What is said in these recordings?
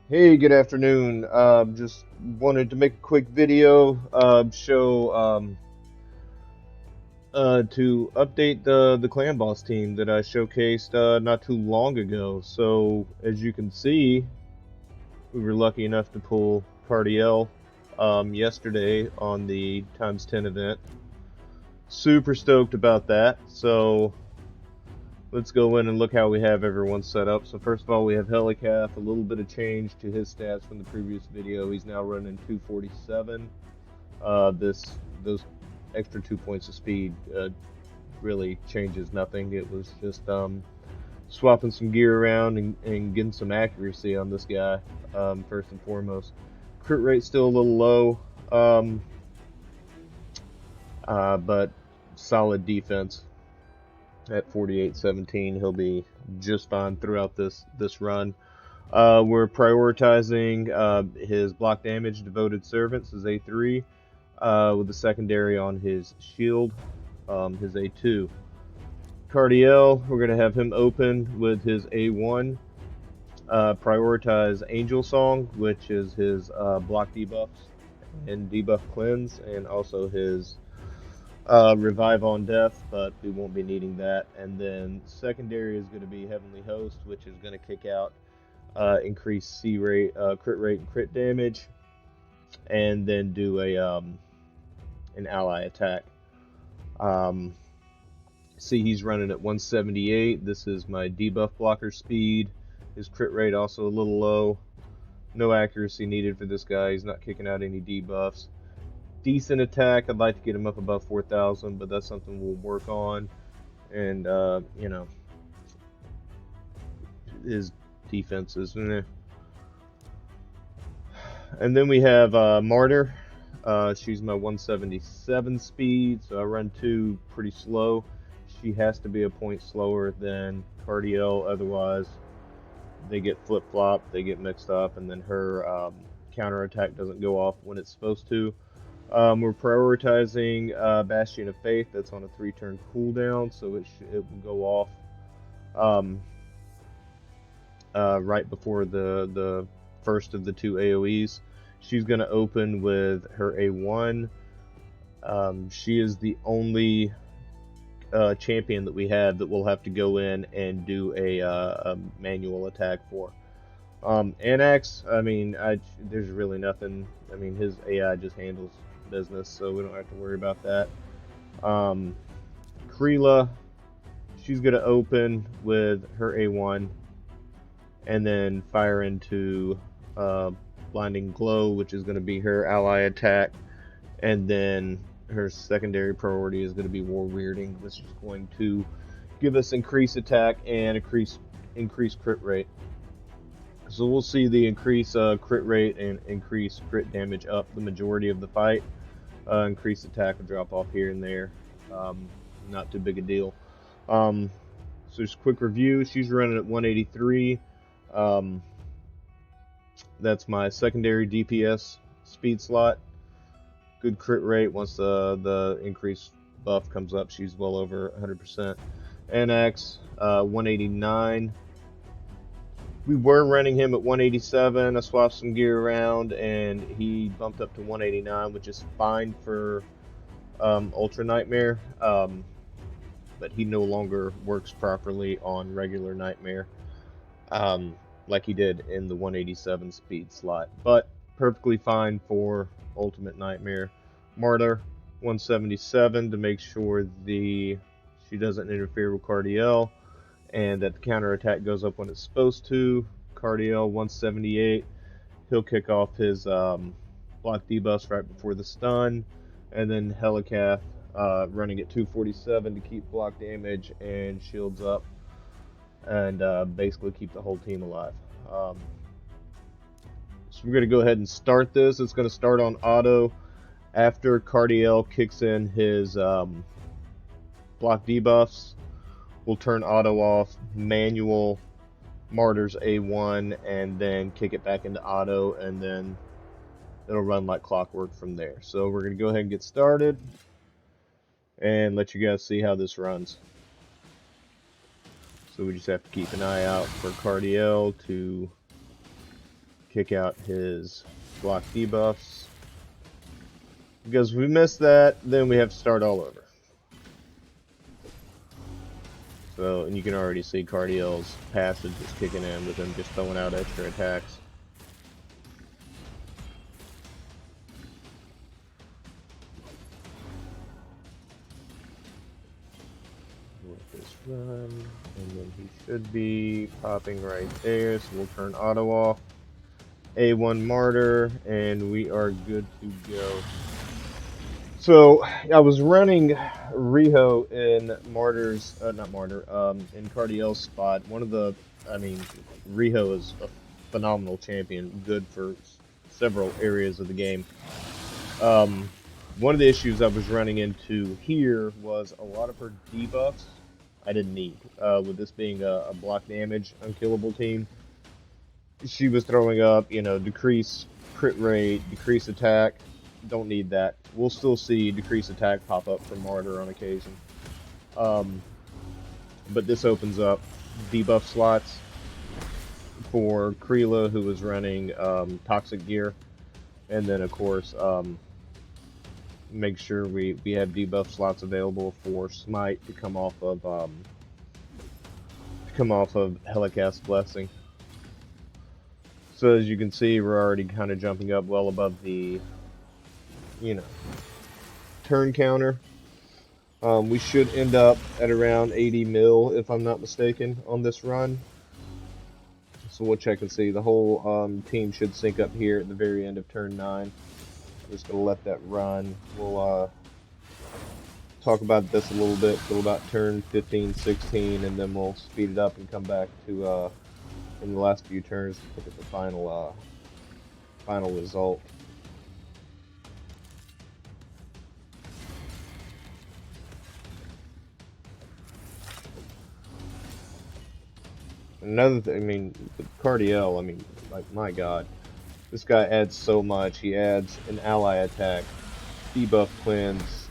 Hey, good afternoon. Just wanted to make a quick video, show to update the Clan Boss team that I showcased not too long ago. So as you can see, we were lucky enough to pull Cardiel yesterday on the times 10 event. Super stoked about that. So let's go in and look how we have everyone set up. So first of all, we have Helicath, a little bit of change to his stats from the previous video. He's now running 247. Those extra 2 points of speed really changes nothing. It was just swapping some gear around and getting some accuracy on this guy, first and foremost. Crit rate still a little low, but solid defense at 48-17. He'll be just fine throughout this run. We're prioritizing his block damage devoted servants, his A3, with the secondary on his shield, his A2. Cardiel, we're going to have him open with his A1. Prioritize Angel Song, which is his block debuffs and debuff cleanse, and also his Revive on Death, but we won't be needing that. And then secondary is going to be Heavenly Host, which is going to kick out increased C rate, crit rate, and crit damage, and then do a an ally attack. See, he's running at 178. This is my debuff blocker speed. His crit rate also a little low. No accuracy needed for this guy. He's not kicking out any debuffs. Decent attack. I'd like to get him up above 4,000, but that's something we'll work on. And you know, his defense is meh. And then we have Martyr. She's my 177 speed, so I run 2 pretty slow. She has to be a point slower than Cardiel, otherwise they get flip-flopped, they get mixed up, and then her counter attack doesn't go off when it's supposed to. We're prioritizing Bastion of Faith. That's on a 3-turn cooldown, so it will go off right before the first of the 2 AoEs. She's going to open with her A1. She is the only champion that we have that we'll have to go in and do a manual attack for. Anax, I mean, there's really nothing. I mean, his AI just handles business, so we don't have to worry about that. Kreela, she's going to open with her A1 and then fire into Blinding Glow, which is going to be her ally attack, and then her secondary priority is going to be War Weirding, which is going to give us increased attack and increased crit rate. So we'll see the increased crit rate and increased crit damage up the majority of the fight. Increased attack will drop off here and there. Not too big a deal. So just a quick review. She's running at 183. That's my secondary DPS speed slot. Good crit rate. Once the increased buff comes up, she's well over 100%. NX 189. We were running him at 187. I swapped some gear around, and he bumped up to 189, which is fine for Ultra Nightmare. But he no longer works properly on regular Nightmare, like he did in the 187 speed slot. But perfectly fine for Ultimate Nightmare. Martyr 177 to make sure she doesn't interfere with Cardiel, and that the counter attack goes up when it's supposed to. Cardiel 178. He'll kick off his block debuffs right before the stun, and then Helicath running at 247 to keep block damage and shields up, and basically keep the whole team alive. So we're going to go ahead and start this. It's going to start on auto after Cardiel kicks in his block debuffs. We'll turn auto off, manual Martyr's A1, and then kick it back into auto, and then it'll run like clockwork from there. So we're going to go ahead and get started and let you guys see how this runs. So we just have to keep an eye out for Cardiel to kick out his block debuffs. Because if we miss that, then we have to start all over. So, and you can already see Cardiel's passage is kicking in with him just throwing out extra attacks. Let this run, and then he should be popping right there, so we'll turn auto off. A1 Martyr, and we are good to go. So I was running Riho in Martyr's, not Martyr, in Cardiel's spot. Riho is a phenomenal champion, good for several areas of the game. One of the issues I was running into here was a lot of her debuffs I didn't need. With this being a block damage, unkillable team, she was throwing up, decrease crit rate, decrease attack. Don't need that. We'll still see decrease attack pop up from Martyr on occasion. But this opens up debuff slots for Kreela, who was running toxic gear. And then, of course, make sure we have debuff slots available for Smite to come off of Helicast Blessing. So as you can see, we're already kind of jumping up well above the, turn counter. We should end up at around 80 mil, if I'm not mistaken, on this run. So we'll check and see. The whole team should sync up here at the very end of turn 9. I'm just going to let that run. We'll talk about this a little bit till about turn 15, 16, and then we'll speed it up and come back to in the last few turns to look at the final result. Another thing, with Cardiel, my God, this guy adds so much. He adds an ally attack, debuff cleanse,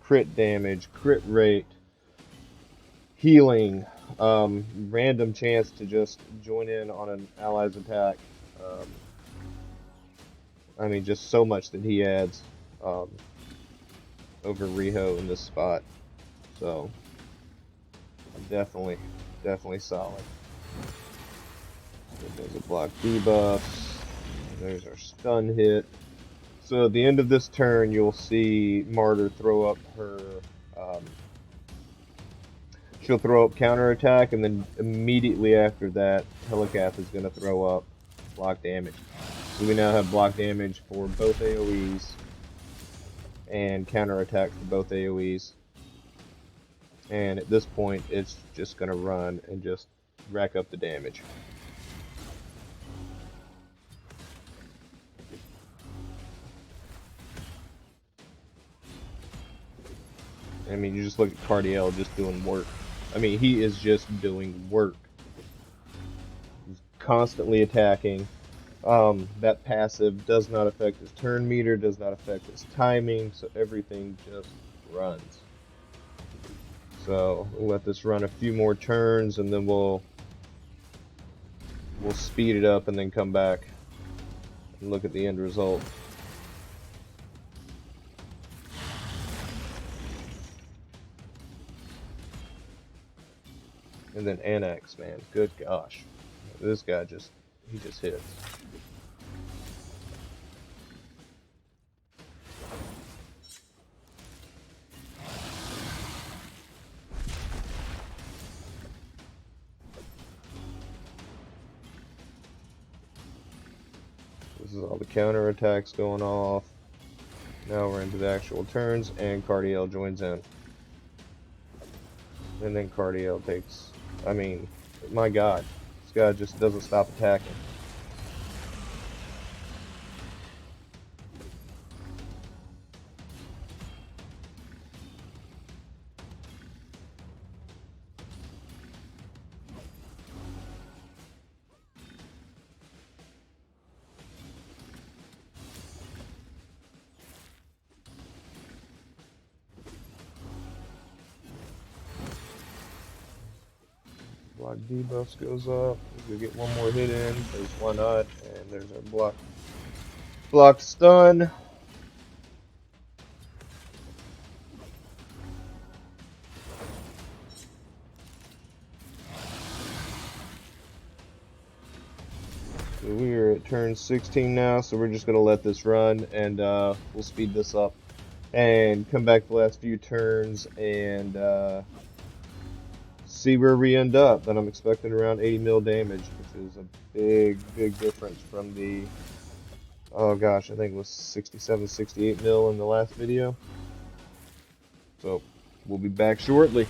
crit damage, crit rate, healing, random chance to just join in on an ally's attack. Just so much that he adds over Riho in this spot. So, definitely solid. So there's a block debuffs. There's our stun hit. So at the end of this turn, you'll see Martyr throw up her. She'll throw up counterattack, and then immediately after that, Helicath is going to throw up block damage. So we now have block damage for both AoEs and counterattack for both AoEs. And at this point, it's just going to run and just rack up the damage. You just look at Cardiel just doing work. He is just doing work. He's constantly attacking. That passive does not affect his turn meter, does not affect his timing, so everything just runs. So we'll let this run a few more turns, and then we'll speed it up and then come back and look at the end result. And then Annex, man, good gosh. This guy just hits. This is all the counter attacks going off. Now we're into the actual turns, and Cardiel joins in. And then Cardiel takes... my God. This guy just doesn't stop attacking. Block debuffs goes up. We'll get one more hit in, because why not? And There's our block stun. So we're at turn 16 now, so we're just gonna let this run, and we'll speed this up and come back the last few turns and see where we end up. But I'm expecting around 80 mil damage, which is a big difference from the, oh gosh, I think it was 67, 68 mil in the last video. So we'll be back shortly.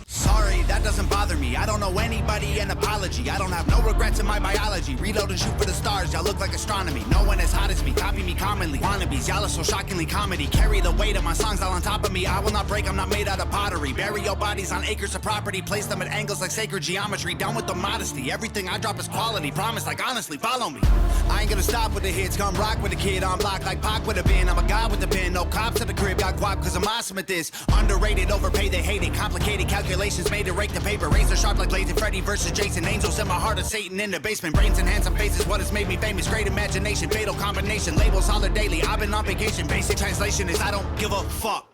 Sorry, that doesn't bother me. I don't know anybody, an apology. I don't have no regrets in my biology. Reload and shoot for the stars, y'all look like astronomy. No one as hot as me, copy me commonly. Wannabes, y'all are so shockingly comedy. Carry the weight of my songs all on top of me. I will not break, I'm not made out of pottery. Bury your bodies on acres of property. Place them at angles like sacred geometry. Down with the modesty, everything I drop is quality. Promise, like honestly, follow me. I ain't gonna stop with the hits, come rock with the kid. I'm blocked like Pac with a bin. I'm a god with the pen, no cops at the crib. Got guap cause I'm awesome at this. Underrated, overpaid, they hate it. Complicated calculations made to rake the paper. Razor sharp like blades and Freddy versus Jason. Angels in my heart of Satan in the basement. Brains and handsome faces, what has made me famous. Great imagination, fatal combination. Labels holler daily, I've been on vacation. Basic translation is I don't give a fuck.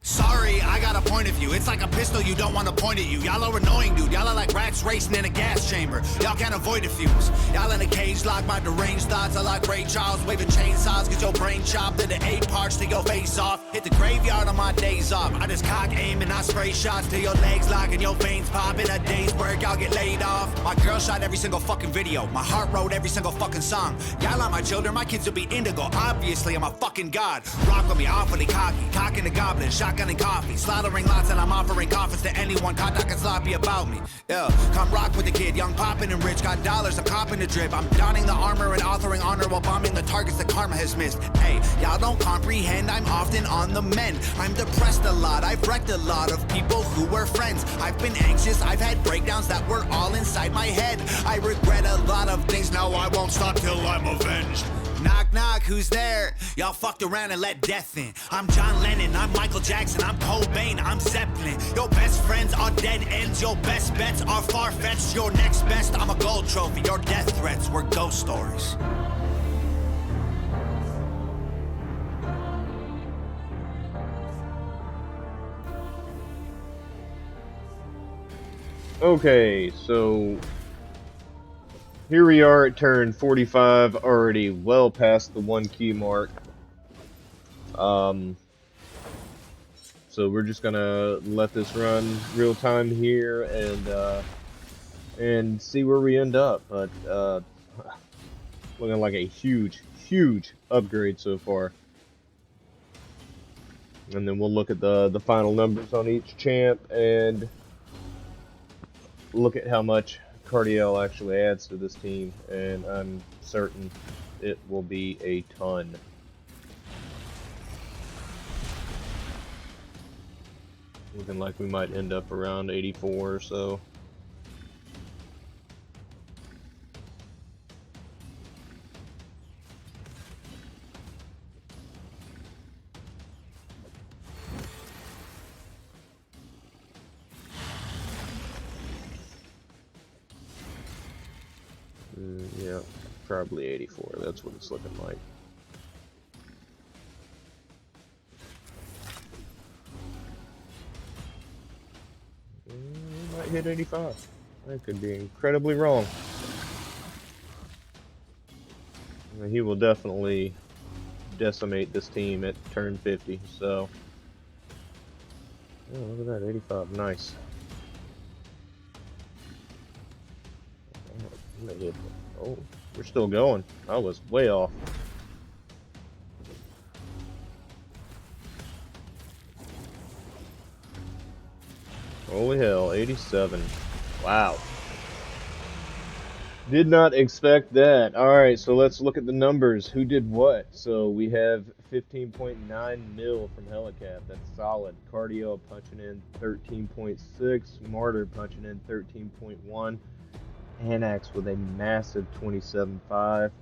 Sorry, I got a point of view. It's like a pistol you don't want to point at you. Y'all are annoying, dude. Y'all are like rats racing in a gas chamber. Y'all can't avoid the fumes. Y'all in a cage lock, my deranged thoughts. I like Ray Charles waving chainsaws. Get your brain chopped into 8 parts to your face off. Hit the graveyard on my days off. I just cock aim and I spray shots till your legs lock and your veins pop. In a day's work, y'all get laid off. My girl shot every single fucking video. My heart wrote every single fucking song. Y'all are my children, my kids will be indigo. Obviously, I'm a fucking god. Rock with me awfully cocky. Cocking the goblin, shotgun and coffee, slaughtering lots, and I'm offering coffins to anyone caught talking sloppy about me. Yeah, come rock with the kid, young, poppin' and rich, got dollars, I'm copping the drip. I'm donning the armor and authoring honor while bombing the targets that karma has missed. Hey, y'all don't comprehend, I'm often on the mend. I'm depressed a lot, I've wrecked a lot of people who were friends. I've been anxious, I've had breakdowns that were all inside my head. I regret a lot of things, now I won't stop till I'm avenged. Knock, knock, who's there? Y'all fucked around and let death in. I'm John Lennon, I'm Michael Jackson, I'm Cobain, I'm Zeppelin. Your best friends are dead ends, your best bets are far-fetched. Your next best, I'm a gold trophy. Your death threats were ghost stories. Okay, so here we are at turn 45, already well past the 1 key mark. So we're just gonna let this run real time here and see where we end up. But looking like a huge upgrade so far. And then we'll look at the final numbers on each champ and look at how much Cardiel actually adds to this team, and I'm certain it will be a ton. Looking like we might end up around 84 or so. Yeah, probably 84. That's what it's looking like. We might hit 85. I could be incredibly wrong. He will definitely decimate this team at turn 50. So, oh, look at that, 85. Nice. Oh, we're still going. I was way off. Holy hell, 87. Wow. Did not expect that. Alright, so let's look at the numbers. Who did what? So we have 15.9 mil from Helicat. That's solid. Cardiel punching in 13.6. Martyr punching in 13.1. Anax with a massive 27.5,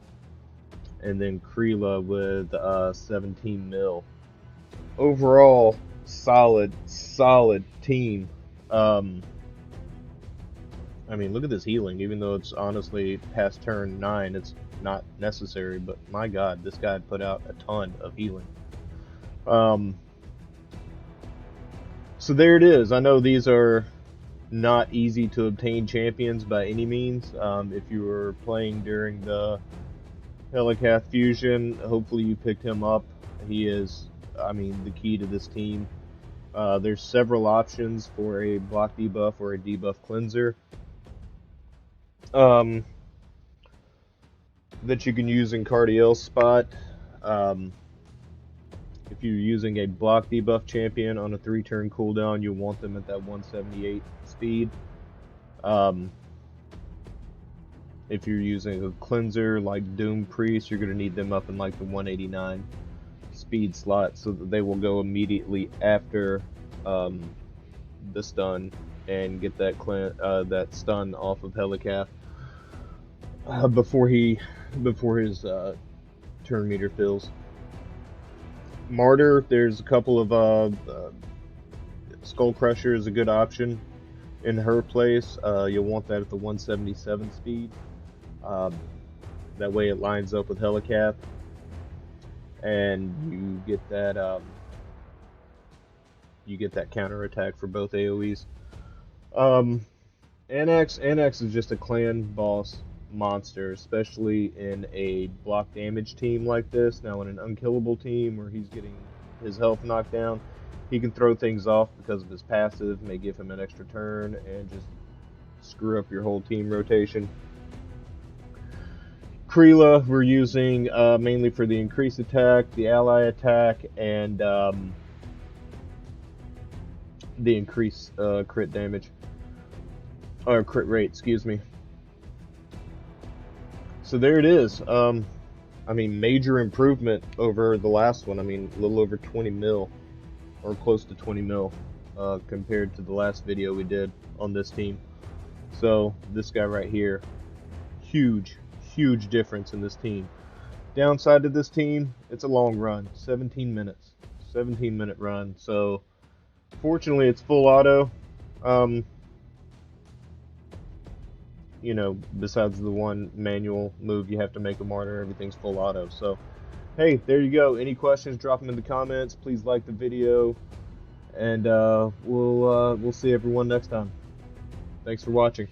and then Krila with 17 mil. Overall, solid team. I I mean, look at this healing. Even though it's honestly past turn 9, it's not necessary. But my God, this guy put out a ton of healing. So there it is. I know these are not easy to obtain champions by any means. If you were playing during the Helicath Fusion, hopefully you picked him up. He is, I mean, the key to this team. There's several options for a block debuff or a debuff cleanser that you can use in Cardiel's spot. If you're using a block debuff champion on a 3-turn cooldown, you'll want them at that 178 speed. If you're using a cleanser like Doom Priest, you're going to need them up in like the 189 speed slot, so that they will go immediately after the stun and get that that stun off of Helicath before his turn meter fills. Martyr, there's a couple of Skull Crusher is a good option in her place. You'll want that at the 177 speed. That way it lines up with Helicath, and you get that counter attack for both AoEs. Annex is just a clan boss monster, especially in a block damage team like this. Now in an unkillable team where he's getting his health knocked down, he can throw things off because of his passive, may give him an extra turn and just screw up your whole team rotation. Kreela we're using mainly for the increased attack, the ally attack, and the increased crit damage, or crit rate, excuse me. So there it is. I mean, major improvement over the last one. I mean, a little over 20 mil, or close to 20 mil, compared to the last video we did on this team. So this guy right here, huge difference in this team. Downside to this team, it's a long run, 17 minutes, 17-minute run. So fortunately, it's full auto. You know, besides the one manual move you have to make a martyr, everything's full auto. So, hey, there you go. Any questions, drop them in the comments. Please like the video, and we'll see everyone next time. Thanks for watching.